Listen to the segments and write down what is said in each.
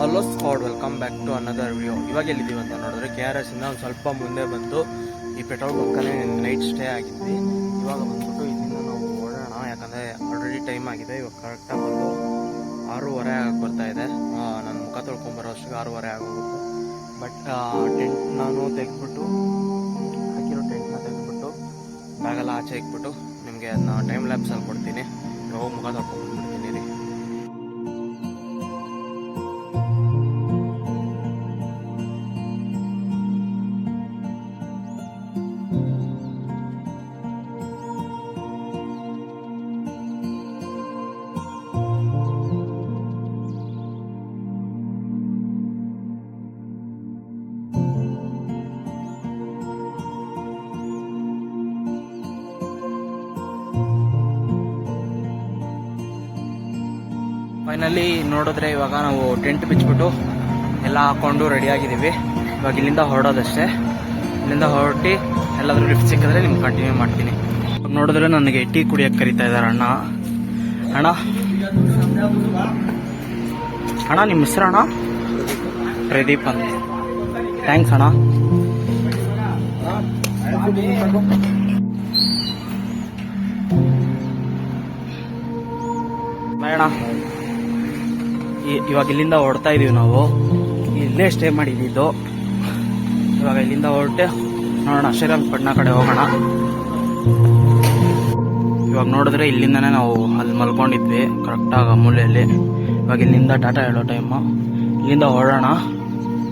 Hello squad, welcome back to another video. ಇವಾಗ ಎಲ್ಲಿದ್ದೀವಿ ಅಂತ ನೋಡಿದ್ರೆ KRS ಇಂದ ಒಂದು ಸ್ವಲ್ಪ ಮುಂದೆ ಬಂದು ಈ ಪೆಟ್ರೋಲ್ ಬಂಕಲ್ಲೇ ನೈಟ್ ಸ್ಟೇ ಆಗಿದ್ವಿ. ಇವಾಗ ಬಂದ್ಬಿಟ್ಟು ಇಲ್ಲಿಂದ ನಾವು ಓಡೋಣ, ಯಾಕಂದರೆ ಆಲ್ರೆಡಿ ಟೈಮ್ ಆಗಿದೆ. ಇವಾಗ ಕರೆಕ್ಟಾಗಿ ಬಂದು 6:30 ಆಗಕ್ಕೆ ಬರ್ತಾ ಇದೆ. ನನ್ನ ಮುಖ ತೊಳ್ಕೊಂಬರೋ ಅಷ್ಟಿಗೆ 6:30 ಆಗೋಗುತ್ತೆ. ಬಟ್ ಟೆಂಟ್ ನಾನು ತೆಗೆದ್ಬಿಟ್ಟು ಹಾಕಿರೋ ಟೆಂಟ್ನ ತೆಗೆದ್ಬಿಟ್ಟು ಬ್ಯಾಗೆಲ್ಲ ಆಚೆ ಇಕ್ಬಿಟ್ಟು ನಿಮಗೆ ಅದನ್ನ ಟೈಮ್ ಲ್ಯಾಪ್ಸಲ್ಲಿ ಕೊಡ್ತೀನಿ. ಹೋಗಿ ಮುಖ ತೊಳ್ಕೊಂಡ್ಬಿಡ್ತೀನಿ ರೀ. ಫೈನಲಿ ನೋಡಿದ್ರೆ ಇವಾಗ ನಾವು ಟೆಂಟ್ ಬಿಚ್ಚಿಬಿಟ್ಟು ಎಲ್ಲ ಹಾಕ್ಕೊಂಡು ರೆಡಿಯಾಗಿದ್ದೀವಿ. ಇವಾಗ ಇಲ್ಲಿಂದ ಹೊರಡೋದಷ್ಟೇ. ಇಲ್ಲಿಂದ ಹೊರಟಿ ಎಲ್ಲಾದರೂ ಲಿಫ್ಟ್ ಸಿಕ್ಕಿದ್ರೆ ನಿಮ್ಗೆ ಕಂಟಿನ್ಯೂ ಮಾಡ್ತೀನಿ. ಇವಾಗ ನೋಡಿದ್ರೆ ನನಗೆ ಟೀ ಕುಡಿಯೋಕ್ಕೆ ಕರಿತಾ ಇದ್ದಾರೆ ಅಣ್ಣ. ನಿಮ್ಮ ಹೆಸರು ಅಣ್ಣ? ಪ್ರದೀಪ್ ಅಂತ. ಥ್ಯಾಂಕ್ಸ್ ಅಣ್ಣ. ಬೇಡ, ಇವಾಗ ಇಲ್ಲಿಂದ ಹೊರಡ್ತಾ ಇದೀವಿ. ನಾವು ಇಲ್ಲೇ ಸ್ಟೇ ಮಾಡಿದ್ದು. ಇವಾಗ ಇಲ್ಲಿಂದ ಹೊರಟೆ ನೋಡೋಣ, ಶ್ರೀರಂಗಪಟ್ಟಣ ಕಡೆ ಹೋಗೋಣ. ಇವಾಗ ನೋಡಿದ್ರೆ ಇಲ್ಲಿಂದನೇ ನಾವು ಅಲ್ಲಿ ಮಲ್ಕೊಂಡಿದ್ವಿ ಕರೆಕ್ಟಾಗಿ ಮೂಲೆಯಲ್ಲಿ. ಇವಾಗ ಇಲ್ಲಿಂದ ಟಾಟಾ ಹೇಳೋ ಟೈಮು. ಇಲ್ಲಿಂದ ಹೊರಡೋಣ,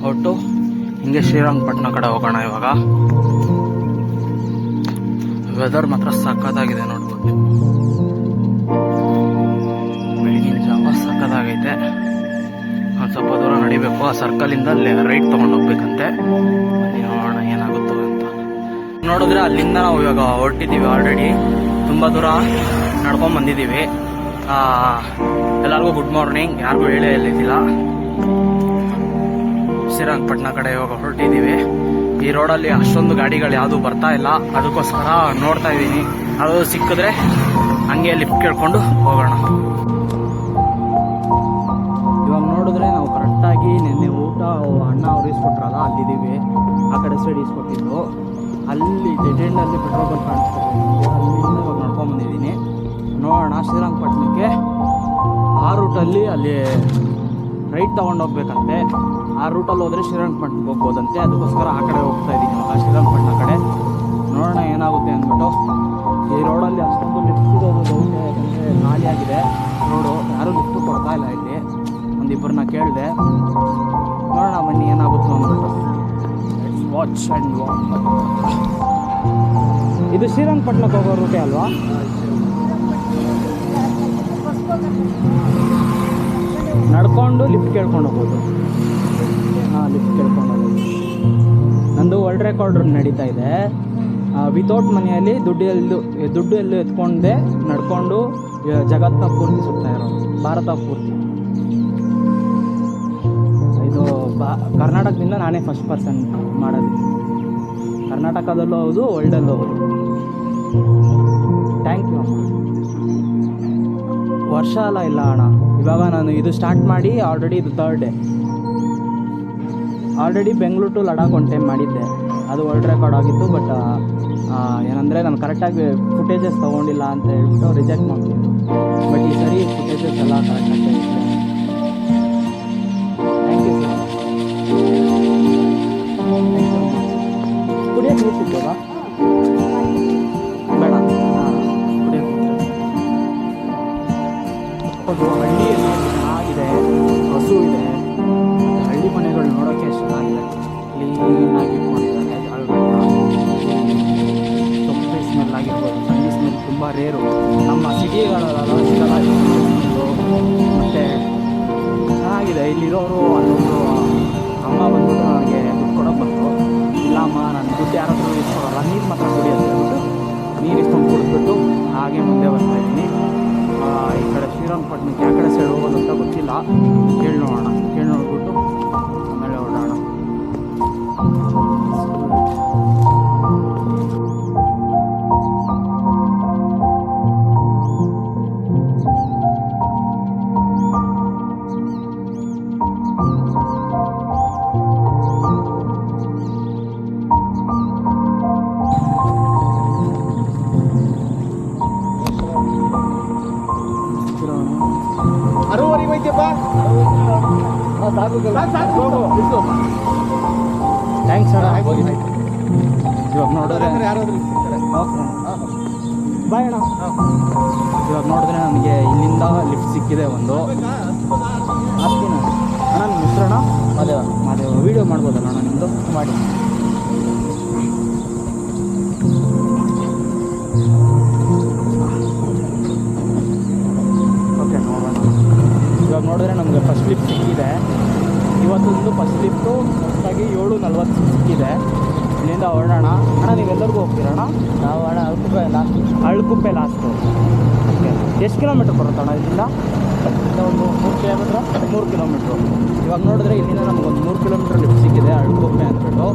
ಹೊರಟು ಹಿಂಗೆ ಶ್ರೀರಂಗಪಟ್ಟಣ ಕಡೆ ಹೋಗೋಣ. ಇವಾಗ ವೆದರ್ ಮಾತ್ರ ಸಖತ್ತಾಗಿದೆ ನೋಡ್ಬೋದು. ಬೆಳಗಿನ ಜಾವ ಸಖತ್ತಾಗೈತೆ. ಒಂದು ಸ್ವಲ್ಪ ದೂರ ನಡಿಬೇಕು. ಆ ಸರ್ಕಲಿಂದ ರೈಟ್ ತೊಗೊಂಡು ಹೋಗ್ಬೇಕಂತೆ. ನೋಡೋಣ ಏನಾಗುತ್ತೋ ಅಂತ. ನೋಡಿದ್ರೆ ಅಲ್ಲಿಂದ ನಾವು ಇವಾಗ ಹೊರಟಿದ್ದೀವಿ. ಆಲ್ರೆಡಿ ತುಂಬ ದೂರ ನಡ್ಕೊಂಡು ಬಂದಿದ್ದೀವಿ. ಎಲ್ಲರಿಗೂ ಗುಡ್ ಮಾರ್ನಿಂಗ್. ಯಾರಿಗೂ ಹೇಳೇ ಇಲ್ಲಿದ್ದಿಲ್ಲ. ಶ್ರೀರಂಗಪಟ್ಟಣ ಕಡೆ ಇವಾಗ ಹೊರಟಿದ್ದೀವಿ. ಈ ರೋಡಲ್ಲಿ ಅಷ್ಟೊಂದು ಗಾಡಿಗಳು ಯಾವುದು ಬರ್ತಾ ಇಲ್ಲ, ಅದಕ್ಕೋಸ್ಕರ ನೋಡ್ತಾ ಇದ್ದೀನಿ. ಅದು ಸಿಕ್ಕಿದ್ರೆ ಹಂಗೆ ಲಿಫ್ಟ್ ಕೇಳ್ಕೊಂಡು ಹೋಗೋಣ. ಇವಾಗ ನೋಡಿದ್ರೆ ನಾವು ಕರೆಕ್ಟಾಗಿ ನಿನ್ನೆ ಊಟ ಅಣ್ಣ ಅವ್ರು ಇಸ್ಕೊಟ್ರಲ್ಲ, ಅಲ್ಲಿದ್ದೀವಿ. ಆ ಕಡೆ ಸೈಡ್ ಇಸ್ಕೊಟ್ಟಿದ್ದು ಅಲ್ಲಿ ಡೆಡ್ ಎಂಡಲ್ಲಿ ಪೆಟ್ರೋಲ್ ಬಂಕ್ ಕಾಣಿಸ್ತಾರೆ. ಅಲ್ಲಿಂದ ಇವಾಗ ನಡ್ಕೊಂಡು ಬಂದಿದ್ದೀನಿ. ನೋಡೋಣ, ಶ್ರೀರಂಗಪಟ್ಟಣಕ್ಕೆ ಆ ರೂಟಲ್ಲಿ ಅಲ್ಲಿ ರೈಟ್ ತೊಗೊಂಡು ಹೋಗ್ಬೇಕಂತೆ. ಆ ರೂಟಲ್ಲಿ ಹೋದರೆ ಶ್ರೀರಂಗಪಟ್ಟಣಕ್ಕೆ ಹೋಗ್ಬೋದಂತೆ. ಅದಕ್ಕೋಸ್ಕರ ಆ ಕಡೆ ಹೋಗ್ತಾ ಇದ್ದೀನಿ, ಆ ಶ್ರೀರಂಗಪಟ್ಟಣ ಕಡೆ. ನೋಡೋಣ ಏನಾಗುತ್ತೆ ಅಂದ್ಬಿಟ್ಟು. ಈ ರೋಡಲ್ಲಿ ಅಷ್ಟೊಂದು ಲಿಫ್ಟ್ ಇರೋದು ಡೌಟ್, ಯಾಕಂದರೆ ಖಾಲಿಯಾಗಿದೆ ರೋಡು. ಯಾರೂ ಲಿಫ್ಟು ಕೊಡ್ತಾ ಇಲ್ಲ. ಇಲ್ಲಿ ಒಂದಿಬ್ಬರನ್ನ ಕೇಳಿದೆ. ನೋಡೋಣ ಬನ್ನಿ ಏನಾಗುತ್ತೋ ಅಂದ್ಬಿಟ್ಟು. Let's watch and walk. ಇದು ಶ್ರೀರಂಗಪಟ್ಟಣಕ್ಕೆ ಹೋಗೋ ರೂಟೇ ಅಲ್ವಾ? ನಡ್ಕೊಂಡು ಲಿಫ್ಟ್ ಕೇಳ್ಕೊಂಡು ಹೋಗ್ಬೋದು. ಲಿಫ್ಟ್ ಕೇಳ್ಕೊಂಡು ಹೋಗೋದು. ನಂದು ವರ್ಲ್ಡ್ ರೆಕಾರ್ಡ್ ನಡೀತಾ ಇದೆ. ವಿತೌಟ್ ಮನೆಯಲ್ಲಿ ದುಡ್ಡು ಎಲ್ಲೂ ಎತ್ಕೊಂಡೆ ನಡ್ಕೊಂಡು ಜಗತ್ತನ್ನ ಪೂರ್ತಿ ಸುತ್ತಾ ಇರೋದು, ಭಾರತ ಪೂರ್ತಿ. ಇದು ಕರ್ನಾಟಕದಿಂದ ನಾನೇ ಫಸ್ಟ್ ಪರ್ಸನ್ ಮಾಡೋದು. ಕರ್ನಾಟಕದಲ್ಲೂ ಹೌದು, ವರ್ಲ್ಡಲ್ಲೂ ಹೌದು. ಥ್ಯಾಂಕ್ ಯು ಅಮ್ಮ. ವರ್ಷ ಇಲ್ಲ ಅಣ್ಣ. ಇವಾಗ ನಾನು ಇದು ಸ್ಟಾರ್ಟ್ ಮಾಡಿ ಆಲ್ರೆಡಿ ಇದು 3rd day. Already Bengaluru to Ladakh ಒಂದು ಟೈಮ್ ಮಾಡಿದ್ದೆ. ಅದು ವರ್ಲ್ಡ್ ರೆಕಾರ್ಡ್ ಆಗಿತ್ತು. ಬಟ್ ಏನಂದರೆ ನಾನು ಕರೆಕ್ಟಾಗಿ ಫುಟೇಜಸ್ ತೊಗೊಂಡಿಲ್ಲ ಅಂತ ಹೇಳ್ಬಿಟ್ಟು ರಿಜೆಕ್ಟ್ ಮಾಡ್ತಿದ್ದು. ಬಟ್ ಈ ಸರಿ ಫುಟೇಜಸ್ ಎಲ್ಲ ಕರೆಕ್ಟಾಗಿ ಇದೆ. Thank you sir. ಕುಡಿಯೋಕ್ಕೆ ನಿಲ್ಸಿದ್ದೇವಾ? ಬೇಡ, ಕುಡಿಯೋಕ್ಕೆ. ಹಳ್ಳಿಯಲ್ಲಿ ಚೆನ್ನಾಗಿದೆ, ಹಸು ಇದೆ. ಹಳ್ಳಿ ಮನೆಗಳು ನೋಡೋಕ್ಕೆ ಎಷ್ಟು ಚೆನ್ನಾಗಿದೆ. ಕ್ಲೀನಾಗಿ ಇಟ್ಕೊಂಡಿದ್ದಾರೆ. ಸೊಪ್ಪು ಸ್ಮೆಲ್ ಆಗಿರ್ಬೋದು, ಸಂಜೆ ಸ್ಮೆಲ್ ತುಂಬ ರೇರು. ನಮ್ಮ ಸಿಟಿಗಳಲ್ಲ ಸಿಗಲ್ಲ ಮತ್ತು ಚೆನ್ನಾಗಿದೆ. ಇಲ್ಲಿರೋರು ಅಲ್ಲೊಂದು ಅಮ್ಮ ಬಂದ್ಬಿಟ್ಟು ನನಗೆ ದುಡ್ಡು ಕೊಡೋಕೆ ಬಂದರು. ಇಲ್ಲಮ್ಮ ನಾನು ದುಡ್ಡು ಯಾರಾದರೂ ಇಸ್ಕೊಡಲ್ಲ, ನೀರು ಮಾತ್ರ ಕುಡಿ ಅಂತ ಹೇಳ್ಬಿಟ್ಟು ನೀರು ಇಸ್ಕೊಂಡು ಕುಡಿದ್ಬಿಟ್ಟು ಹಾಗೆ ಮುಂದೆ ಬರ್ತಾಯಿದ್ದೀನಿ. ಈ ಕಡೆ ಶ್ರೀರಂಗಪಟ್ಟಣಕ್ಕೆ ಯಾವ ಕಡೆ ಸೈಡ್ ಹೋಗೋದು ಅಂತ ಗೊತ್ತಿಲ್ಲ. ಕೇಳಿ ನೋಡೋಣ. ಕೇಳಿ ನೋಡ್ಬಿಟ್ಟು ಆಮೇಲೆ ಹೊರಡೋಣ. ಥ್ಯಾಂಕ್ಸ್ ಅಣ್ಣ. ಇವಾಗ ನೋಡಿದ್ರೆ ಬಾಯ್ ಅಣ್ಣ. ಇವಾಗ ನೋಡಿದ್ರೆ ನನಗೆ ಇಲ್ಲಿಂದ ಲಿಫ್ಟ್ ಸಿಕ್ಕಿದೆ ಒಂದು. ಹಾಕ್ತೀನಿ ಅಣ್ಣ. ನಿಮ್ಮ ಹೆಸರಣ್ಣ? ಮಾದೇವ. ಮಾದೇವ. ವೀಡಿಯೋ ಮಾಡ್ಬೋದಲ್ಲ ಅಣ್ಣ ನಿಮ್ಮದು? ಮಾಡಿ. ಓಕೆ ನೋಡೋಣ. ಇವಾಗ ನೋಡಿದ್ರೆ ನಮಗೆ ಫಸ್ಟ್ ಲಿಫ್ಟ್ ಸಿಕ್ಕಿದೆ. ಇವತ್ತೊಂದು ಫಸ್ಟ್ ಲಿಫ್ಟು ಫಸ್ಟಾಗಿ 7:40 ಸಿಕ್ಕಿದೆ. ಇಲ್ಲಿಂದ ಹೊರಡೋಣ. ಅಣ್ಣ ನೀವೆಲ್ಲರಿಗೂ ಹೋಗ್ತೀರಣ್ಣ? ನಾವು ಅಣ್ಣ ಅಳ್ಕುಪ್ಪೆ ಲಾಸ್ಟು. ಓಕೆ. ಎಷ್ಟು ಕಿಲೋಮೀಟ್ರ್ ಬರುತ್ತೆ ಅಣ್ಣ ಇಲ್ಲಿಂದ? ಒಂದು 3 ಕಿಲೋಮೀಟ್ರು. ಇವಾಗ ನೋಡಿದ್ರೆ ಇಲ್ಲಿಂದ ನಮಗೊಂದು 3 ಕಿಲೋಮೀಟ್ರ್ ಲಿಫ್ಟ್ ಸಿಕ್ಕಿದೆ ಅಳ್ಕುಪ್ಪೆ ಅಂದ್ಬಿಟ್ಟು.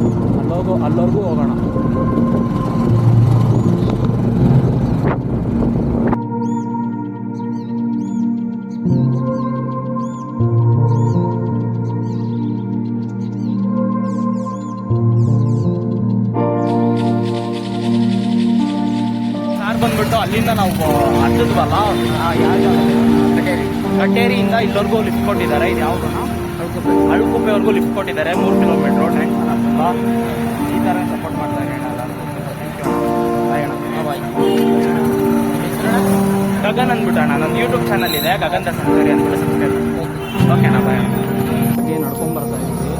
ಅಲ್ಲವರೆಗೂ ಹೋಗೋಣ. ಬಂದ್ಬಿಟ್ಟು ಅಲ್ಲಿಂದ ನಾವು ಹತ್ತದ್ವಲ್ಲ, ಕಟೇರಿಯಿಂದ ಇಲ್ಲಿವರೆಗೂ ಲಿಫ್ಟ್ ಕೊಟ್ಟಿದ್ದಾರೆ. ಇದು ಯಾವುದು ಅಳ್ಕುಪ್ಪೆವರೆಗೂ ಲಿಫ್ಟ್ ಕೊಟ್ಟಿದ್ದಾರೆ. 3 ಕಿಲೋಮೀಟ್ರು. ಟೆನ್ಷನ್ ಆಗ್ತಲ್ಲ. ಈ ಥರ ಸಪೋರ್ಟ್ ಮಾಡ್ತಾರೆ ಗಗನ್ ಅಂದ್ಬಿಟ್ಟು ಅಣ್ಣ. ನನ್ನ ಯೂಟ್ಯೂಬ್ ಚಾನಲ್ ಇದೆ, ಗಗನ್ ದ ಸಂಸಾರಿ ಅಂದ್ಬಿಟ್ಟು ಸಬ್ಸ್ಕ್ರೈಬ್. ಓಕೆನಾ ಬಾಯ್. ಹಾಗೆ ನಡ್ಕೊಂಬರ್ತಾ ಇದ್ವಿ.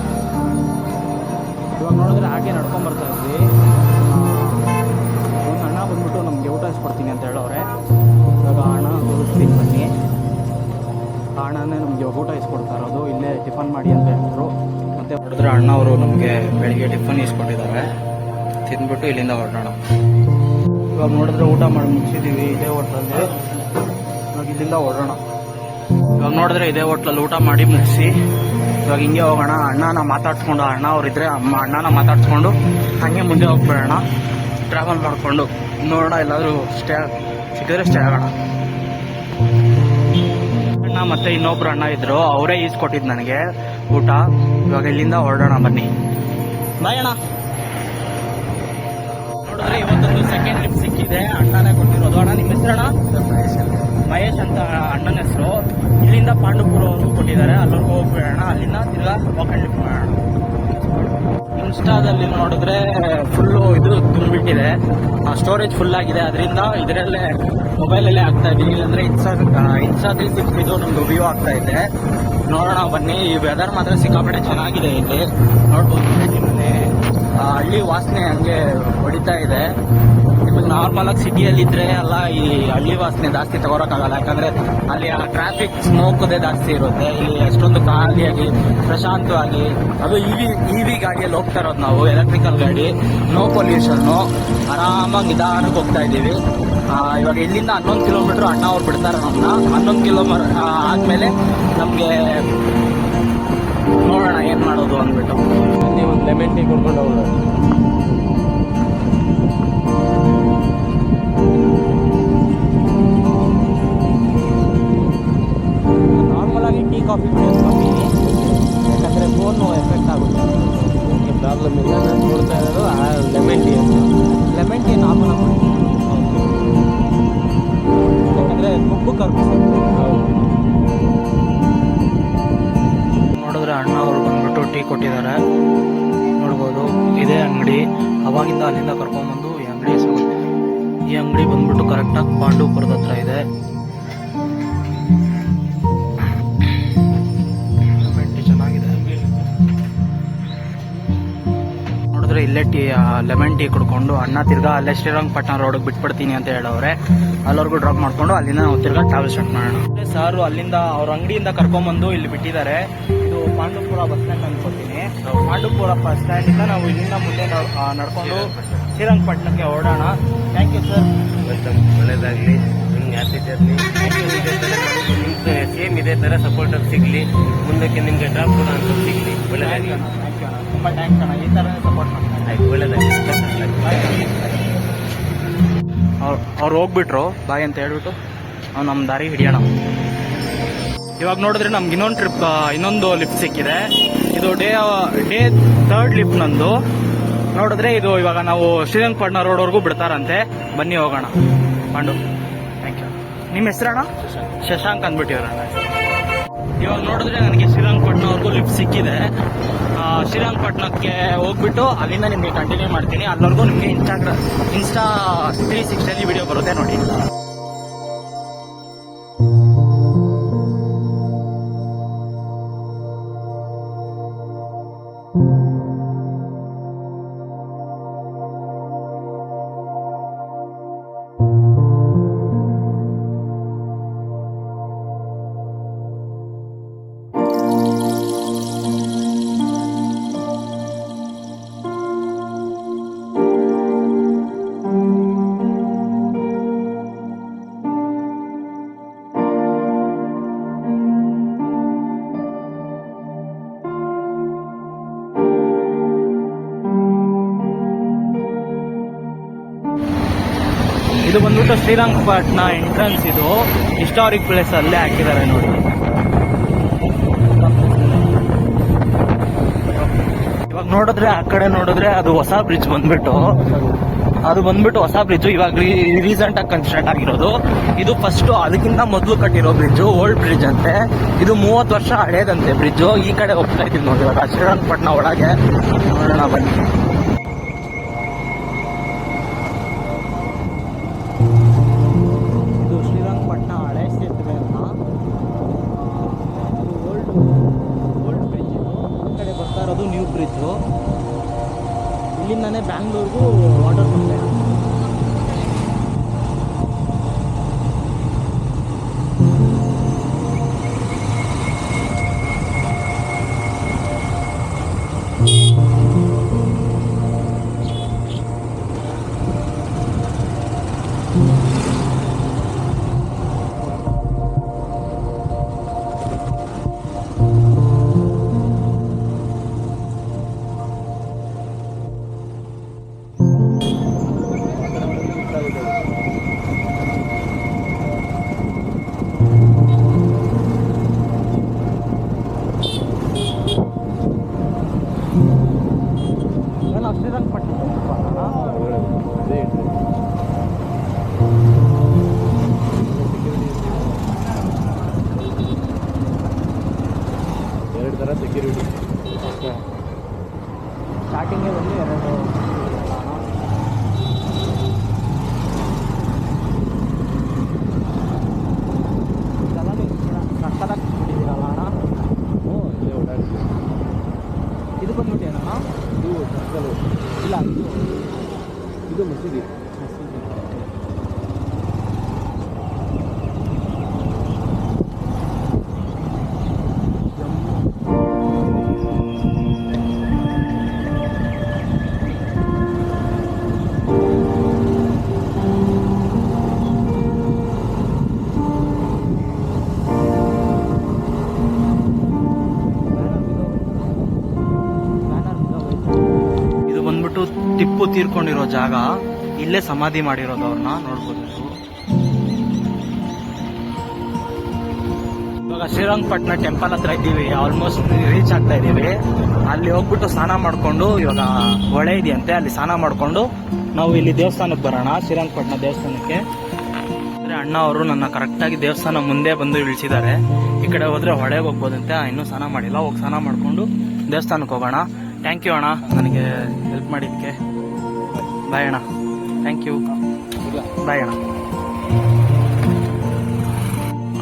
ಇವಾಗ ನೋಡಿದ್ರೆ ಹಾಗೆ ನಡ್ಕೊಂಬರ್ತಾ ಇದ್ವಿ. ಅಣ್ಣ ಬಂದ್ಬಿಟ್ಟು ನಮಗೆ ಊಟ ಇಸ್ಕೊಡ್ತೀನಿ ಅಂತ ಹೇಳೋರೆ. ಇವಾಗ ಹಣ ತೋರಿಸ್ತೀನಿ ಬನ್ನಿ. ಆ ಅಣ್ಣನೇ ನಮಗೆ ಊಟ ಇಸ್ಕೊಡ್ತಾ ಇರೋದು. ಇಲ್ಲೇ ಟಿಫನ್ ಮಾಡಿ ಅಂತ ಹೇಳಿದ್ರು. ಮತ್ತು ಹೊಡೆದ್ರೆ ಅಣ್ಣ ಅವರು ನಮಗೆ ಬೆಳಿಗ್ಗೆ ಟಿಫನ್ ಇಸ್ಕೊಟ್ಟಿದ್ದಾರೆ. ತಿಂದ್ಬಿಟ್ಟು ಇಲ್ಲಿಂದ ಹೊರಡೋಣ. ಇವಾಗ ನೋಡಿದ್ರೆ ಊಟ ಮಾಡಿ ಮುಗಿಸಿದ್ದೀವಿ ಇದೇ ಹೋಟ್ಲಲ್ಲಿ. ಇವಾಗ ಇಲ್ಲಿಂದ ಹೊರಡೋಣ. ಇವಾಗ ನೋಡಿದ್ರೆ ಇದೇ ಹೋಟ್ಲಲ್ಲಿ ಊಟ ಮಾಡಿ ಮುಗಿಸಿ ಇವಾಗ ಹಿಂಗೆ ಹೋಗೋಣ. ಅಣ್ಣನ ಮಾತಾಡ್ಸ್ಕೊಂಡು, ಅಣ್ಣ ಅವರಿದ್ರೆ ಅಣ್ಣನ ಮಾತಾಡ್ಸ್ಕೊಂಡು ಹಾಗೆ ಮುಂದೆ ಹೋಗ್ಬಿಡೋಣ. ಟ್ರಾವೆಲ್ ಮಾಡಿಕೊಂಡು ನೋಡೋಣ. ಎಲ್ಲಾದರೂ ಸ್ಟೇ ಸಿಕ್ಕಿದ್ರೆ ಸ್ಟೇ ಆಗೋಣ. ಅಣ್ಣ ಮತ್ತು ಇನ್ನೊಬ್ರು ಅಣ್ಣ ಇದ್ರು, ಅವರೇ ಈಸ್ಕೊಟ್ಟಿದ್ದು ನನಗೆ ಊಟ. ಇವಾಗ ಇಲ್ಲಿಂದ ಹೊರಡೋಣ ಬನ್ನಿ. ಬಾಯ್ ಅಣ್ಣ. ನೋಡಿದ್ರೆ ಇವತ್ತೊಂದು ಸೆಕೆಂಡ್ ಲಿಫ್ಟ್ ಸಿಕ್ಕಿದೆ. ಅಣ್ಣನೇ ಕೊಟ್ಟಿರೋದು. ಅಣ್ಣ ನಿಮ್ಮ ಹೆಸರಣ್ಣ? ಮಹೇಶ್ ಅಂತ ಅಣ್ಣನ ಹೆಸರು. ಇಲ್ಲಿಂದ ಪಾಂಡುಪುರವರೆಗೂ ಕೊಟ್ಟಿದ್ದಾರೆ. ಅಲ್ಲಿವರೆಗೂ ಹೋಗ್ಬಿಡೋಣ. ಅಲ್ಲಿಂದ ತಿರ್ಗಾ ವಾಕಂಡ್ ಲಿಫ್ಟ್ ಮಾಡೋಣ. ಇನ್ಸ್ಟಾದಲ್ಲಿ ನೋಡಿದ್ರೆ ಫುಲ್ಲು ಇದು ತುಂಬಿಟ್ಟಿದೆ, ಸ್ಟೋರೇಜ್ ಫುಲ್ ಆಗಿದೆ. ಅದರಿಂದ ಇದರಲ್ಲೇ ಮೊಬೈಲಲ್ಲೇ ಆಗ್ತಾ ಇದ್ದೀನಿ. ಇಲ್ಲಾಂದರೆ ಇನ್ಸ್ಟಾದಲ್ಲಿ ಸಿಕ್ಕಿದ್ದು ನಮ್ದು ವ್ಯೂ ಆಗ್ತಾ ಇದೆ. ನೋಡೋಣ ಬನ್ನಿ. ಈ ವೆದರ್ ಮಾತ್ರ ಸಿಕ್ಕಾಪಟ್ಟೆ ಚೆನ್ನಾಗಿದೆ. ಇಲ್ಲಿ ನೋಡ್ಬೋದು ನಿಮ್ಮನೆ ಹಳ್ಳಿ ವಾಸನೆ ಹಂಗೆ ಹೊಡಿತಾ ಇದೆ. ನಿಮಗೆ ನಾರ್ಮಲಾಗಿ ಸಿಟಿಯಲ್ಲಿದ್ದರೆ ಎಲ್ಲ ಈ ಹಳ್ಳಿ ವಾಸನೆ ಜಾಸ್ತಿ ತಗೋರೋಕ್ಕಾಗಲ್ಲ. ಯಾಕಂದರೆ ಅಲ್ಲಿ ಆ ಟ್ರಾಫಿಕ್ ಸ್ಮೋಕದೇ ಜಾಸ್ತಿ ಇರುತ್ತೆ. ಇಲ್ಲಿ ಅಷ್ಟೊಂದು ಖಾಲಿಯಾಗಿ ಪ್ರಶಾಂತವಾಗಿ, ಅದು ಇವಿ ಗಾಡಿಯಲ್ಲಿ ಹೋಗ್ತಾ ಇರೋದು ನಾವು, ಎಲೆಕ್ಟ್ರಿಕಲ್ ಗಾಡಿ, ನೋ ಪೊಲ್ಯೂಷನ್ನು, ಆರಾಮಾಗಿ ನಿಧಾನಕ್ಕೆ ಹೋಗ್ತಾ ಇದ್ದೀವಿ. ಇವಾಗ ಇಲ್ಲಿಂದ 11 ಕಿಲೋಮೀಟ್ರ್ ಅಣ್ಣ ಅವ್ರು ಬಿಡ್ತಾರೆ ನಮ್ಮನ್ನ. 11 ಕಿಲೋಮೀಟರ್ ಆದಮೇಲೆ ನಮಗೆ ನೋಡೋಣ ಏನು ಮಾಡೋದು ಅಂದ್ಬಿಟ್ಟು. ನೀವು ಒಂದು ಲೆಮನ್ ಟೀ ಕೊಡ್ಕೊಂಡು ಹೋಗೋಣ. ನಾರ್ಮಲಾಗಿ ಟೀ ಕಾಫಿ ಕುಡಿಯೋದು ಯಾಕಂದರೆ ಫೋನು ಎಫೆಕ್ಟ್ ಆಗುತ್ತೆ. ಪ್ರಾಬ್ಲಮ್ ಇಲ್ಲ. ನಾನು ಕೊಡ್ತಾ ಇರೋದು ಲೆಮನ್ ಟೀ ಅಂತ. ಲೆಮನ್ ಟೀ ನಾರ್ಮಲಾಗಿ ಯಾಕಂದರೆ ಕೊಬ್ಬು ಕರ್ಪಿಸುತ್ತೆ. ನೋಡಿದ್ರೆ ಅಣ್ಣ ಅವರು ಬಂದ್ಬಿಟ್ಟು ಟೀ ಕೊಟ್ಟಿದ್ದಾರೆ. ನೋಡ್ಬೋದು ಇದೇ ಅಂಗಡಿ. ಅವಾಗಿಂದ ಅಲ್ಲಿಂದ ಕರ್ಕೊಂಡ್ಬಂದು ಈ ಅಂಗಡಿ ಬಂದ್ಬಿಟ್ಟು ಕರೆಕ್ಟಾಗಿ ಪಾಂಡವಪುರದ ಹತ್ರ ಇದೆ. ಇಲ್ಲೇ ಲೆಮನ್ ಟೀ ಕುಡ್ಕೊಂಡು ಅಣ್ಣ ತಿರ್ಗಾ ಅಲ್ಲೇ ಶ್ರೀರಂಗಪಟ್ಟಣ ರೋಡಿಗೆ ಬಿಟ್ಬಿಡ್ತೀನಿ ಅಂತ ಹೇಳವ್ರೆ. ಅಲ್ಲಿವರೆಗೂ ಡ್ರಾಪ್ ಮಾಡ್ಕೊಂಡು ಅಲ್ಲಿಂದ ನಾವು ತಿರ್ಗಾ ಟ್ರಾವೆಲ್ ಸ್ಟಾರ್ಟ್ ಮಾಡೋಣ. ಸಾರು ಅಲ್ಲಿಂದ ಅವ್ರ ಅಂಗಡಿಯಿಂದ ಕರ್ಕೊಂಡ್ಬಂದು ಇಲ್ಲಿ ಬಿಟ್ಟಿದ್ದಾರೆ. ಇದು ಪಾಂಡುಪುರ ಬಸ್ ಸ್ಟ್ಯಾಂಡ್ ಅನ್ಕೋತೀನಿ. ಪಾಂಡುಪುರ ಬಸ್ ಸ್ಟ್ಯಾಂಡಿಂದ ನಾವು ಇಲ್ಲಿಂದ ಮುಂದೆ ನಡ್ಕೊಂಡು ಶ್ರೀರಂಗಪಟ್ಟಣಕ್ಕೆ ಹೊರಡೋಣ. Thank you sir. ವೆಲ್ಕಮ್. ಒಳ್ಳೆಯದಾಗಲಿ. ನಿಮ್ಗೆ ಹ್ಯಾಪಿ ಜರ್ನಿ. ನಿಮ್ಗೆ ಸೇಮ್ ಇದೇ ಥರ ಸಪೋರ್ಟರ್ ಸಿಗಲಿ. ಮುಂದಕ್ಕೆ ನಿಮಗೆ ಡ್ರಾಪ್ ಕೂಡ ಅಂತ ಸಿಗಲಿ. ಒಳ್ಳೆಯದಾಗಲಿ. ತುಂಬ ಥ್ಯಾಂಕ್ಸ್ ಅಣ್ಣ. ಈ ಥರ ಸಪೋರ್ಟ್ ಮಾಡ್ತಾರೆ. ಆಯ್ತು, ಒಳ್ಳೆಯದಾಗಿ. ಅವ್ರು ಹೋಗ್ಬಿಟ್ರು ಬಾಯ್ ಅಂತ ಹೇಳ್ಬಿಟ್ಟು ನಾವು ನಮ್ಮ ದಾರಿ ಹಿಡಿಯೋಣ. ಇವಾಗ ನೋಡಿದ್ರೆ ನಮ್ಗೆ ಇನ್ನೊಂದು ಲಿಫ್ಟ್ ಸಿಕ್ಕಿದೆ. ಇದು ಡೇ 3rd ಲಿಫ್ಟ್ ನಂದು. ನೋಡಿದ್ರೆ ಇದು ಇವಾಗ ನಾವು ಶ್ರೀರಂಗಪಟ್ಟಣ ರೋಡ್ವರೆಗೂ ಬಿಡ್ತಾರಂತೆ. ಬನ್ನಿ ಹೋಗೋಣ. ಪಾಂಡು. Thank you. ನಿಮ್ಮ ಹೆಸರಣ್ಣ? ಶಶಾಂಕ್ ಅಂದ್ಬಿಟ್ಟಿವ್ರಣ್ಣ. ಇವಾಗ ನೋಡಿದ್ರೆ ನನಗೆ ಶ್ರೀರಂಗಪಟ್ಟಣವರೆಗೂ ಲಿಫ್ಟ್ ಸಿಕ್ಕಿದೆ. ಶ್ರೀರಂಗಪಟ್ಟಣಕ್ಕೆ ಹೋಗ್ಬಿಟ್ಟು ಅಲ್ಲಿಂದ ನಿಮಗೆ ಕಂಟಿನ್ಯೂ ಮಾಡ್ತೀನಿ. ಅಲ್ಲಿವರೆಗೂ ನಿಮಗೆ ಇನ್ಸ್ಟಾ 360 ವಿಡಿಯೋ ಬರುತ್ತೆ ನೋಡಿ. ಇದು ಬಂದ್ಬಿಟ್ಟು ಶ್ರೀರಂಗಪಟ್ಟಣ ಎಂಟ್ರೆನ್ಸ್. ಇದು ಹಿಸ್ಟಾರಿಕ್ ಪ್ಲೇಸ್ ಅಲ್ಲೇ ಹಾಕಿದ್ದಾರೆ ನೋಡಿ. ಇವಾಗ ನೋಡಿದ್ರೆ ಆ ಕಡೆ ನೋಡಿದ್ರೆ ಅದು ಹೊಸ ಬ್ರಿಡ್ಜ್ ಬಂದ್ಬಿಟ್ಟು ಹೊಸ ಬ್ರಿಡ್ಜ್. ಇವಾಗ ರೀಸೆಂಟ್ ಆಗಿ ಕನ್ಸ್ಟ್ರಕ್ಟ್ ಆಗಿರೋದು. ಇದು ಫಸ್ಟ್ ಅದಕ್ಕಿಂತ ಮೊದಲು ಕಟ್ಟಿರೋ ಬ್ರಿಡ್ಜ್, ಓಲ್ಡ್ ಬ್ರಿಡ್ಜ್ ಅಂತೆ. ಇದು 30 ವರ್ಷ ಹಳೇದಂತೆ ಬ್ರಿಡ್ಜ್. ಈ ಕಡೆ ಹೋಗ್ತಾ ಇದ್ದೀವಿ ನೋಡಿ ಇವಾಗ ಶ್ರೀರಂಗಪಟ್ಟಣ ಒಳಗೆ. ನೋಡೋಣ ಬನ್ನಿ. New bridge. ಇಲ್ಲಿಂದಾನೆ ಬ್ಯಾಂಗ್ಳೂರ್ಗೂ ವಾಟರ್ ಬಂದೆ. ಎರಡು ಥರ ಸೆಕ್ಯೂರಿಟಿ. ಸ್ಟಾರ್ಟಿಂಗೇ ಬಂದು ಎರಡು ಸಕ್ಕದಾಗಿ ಬಿಟ್ಟಿದ್ದೀರಲ್ಲ ಅಣ್ಣ. ಇಲ್ಲೇ ಓಡಾಡ್ತೀವಿ. ಇದು ಬಂದ್ಬಿಟ್ಟು ಏನಣ್ಣ? ಇದು ಸರ್ಕಲ್ ಇಲ್ಲ, ಇದು ಮಸೀದಿ. ಟಿಪ್ಪು ತೀರ್ಕೊಂಡಿರೋ ಜಾಗ. ಇಲ್ಲೇ ಸಮಾಧಿ ಮಾಡಿರೋದು ಅವ್ರನ್ನ ನೋಡ್ಬೋದು. ಇವಾಗ ಶ್ರೀರಂಗಪಟ್ಟಣ ಟೆಂಪಲ್ ಹತ್ರ ಇದ್ದೀವಿ. ಆಲ್ಮೋಸ್ಟ್ ರೀಚ್ ಆಗ್ತಾ ಇದ್ದೀವಿ. ಅಲ್ಲಿ ಹೋಗ್ಬಿಟ್ಟು ಸ್ನಾನ ಮಾಡ್ಕೊಂಡು, ಇವಾಗ ಹೊಳೆ ಇದೆಯಂತೆ, ಅಲ್ಲಿ ಸ್ನಾನ ಮಾಡ್ಕೊಂಡು ನಾವು ಇಲ್ಲಿ ದೇವಸ್ಥಾನಕ್ಕೆ ಬರೋಣ, ಶ್ರೀರಂಗಪಟ್ಟಣ ದೇವಸ್ಥಾನಕ್ಕೆ. ಅಂದ್ರೆ ಅಣ್ಣ ಅವರು ನನ್ನ ಕರೆಕ್ಟಾಗಿ ದೇವಸ್ಥಾನ ಮುಂದೆ ಬಂದು ಇಳಿಸಿದ್ದಾರೆ. ಈ ಕಡೆ ಹೋದ್ರೆ ಹೊಳೆಗೆ ಹೋಗ್ಬೋದಂತೆ. ಇನ್ನೂ ಸ್ನಾನ ಮಾಡಿಲ್ಲ. ಹೋಗಿ ಸ್ನಾನ ಮಾಡ್ಕೊಂಡು ದೇವಸ್ಥಾನಕ್ಕೆ ಹೋಗೋಣ. ಥ್ಯಾಂಕ್ ಯು ಅಣ್ಣ ನನಗೆ ಹೆಲ್ಪ್ ಮಾಡಿದ್ದಕ್ಕೆ. ಬಾಯ್ ಅಣ್ಣ. Thank you. ಬಾಯ್ ಅಣ್ಣ.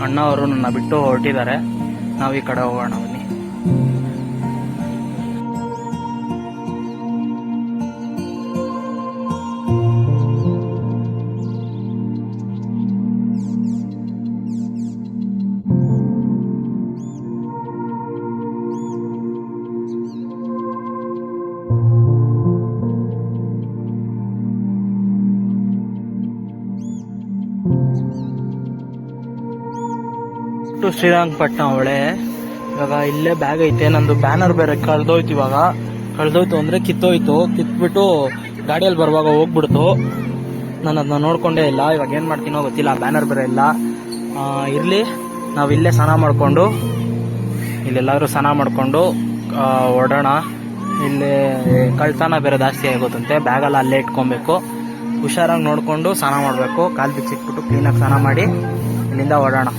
ಅಣ್ಣ ಅವರು ನನ್ನ ಬಿಟ್ಟು ಹೊರಟಿದ್ದಾರೆ. ನಾವು ಈ ಕಡೆ ಹೋಗೋಣ ಬನ್ನಿ. ಶ್ರೀರಂಗಪಟ್ಟಣ ಹೊಳೆ. ಇವಾಗ ಇಲ್ಲೇ ಬ್ಯಾಗ್ ಐತೆ. ನಂದು ಬ್ಯಾನರ್ ಬೇರೆ ಕಳ್ದೋಯ್ತು. ಇವಾಗ ಕಳ್ದೋಯ್ತು ಅಂದ್ರೆ ಕಿತ್ಬಿಟ್ಟು ಗಾಡಿಯಲ್ಲಿ ಬರುವಾಗ ಹೋಗ್ಬಿಡ್ತು. ನಾನು ಅದನ್ನ ನೋಡ್ಕೊಂಡೇ ಇಲ್ಲ. ಇವಾಗ ಏನ್ ಮಾಡ್ತೀನೋ ಗೊತ್ತಿಲ್ಲ. ಬ್ಯಾನರ್ ಬೇರೆ ಇಲ್ಲ. ಇರ್ಲಿ, ನಾವು ಇಲ್ಲೇ ಸ್ನಾನ ಮಾಡ್ಕೊಂಡು, ಇಲ್ಲೆಲ್ಲಾದ್ರೂ ಸ್ನಾನ ಮಾಡ್ಕೊಂಡು ಹೊರಡೋಣ. ಇಲ್ಲಿ ಕಳ್ತನ ಬೇರೆ ಜಾಸ್ತಿ ಆಗೋದಂತೆ. ಬ್ಯಾಗೆಲ್ಲ ಅಲ್ಲೇ ಇಟ್ಕೊಬೇಕು. ಹುಷಾರಾಗಿ ನೋಡ್ಕೊಂಡು ಸ್ನಾನ ಮಾಡಬೇಕು. ಕಾಲು ಬಿಚ್ಚಿಟ್ಬಿಟ್ಟು ಕ್ಲೀನಾಗಿ ಸ್ನಾನ ಮಾಡಿ ಇಲ್ಲಿಂದ ಹೊರಡೋಣ.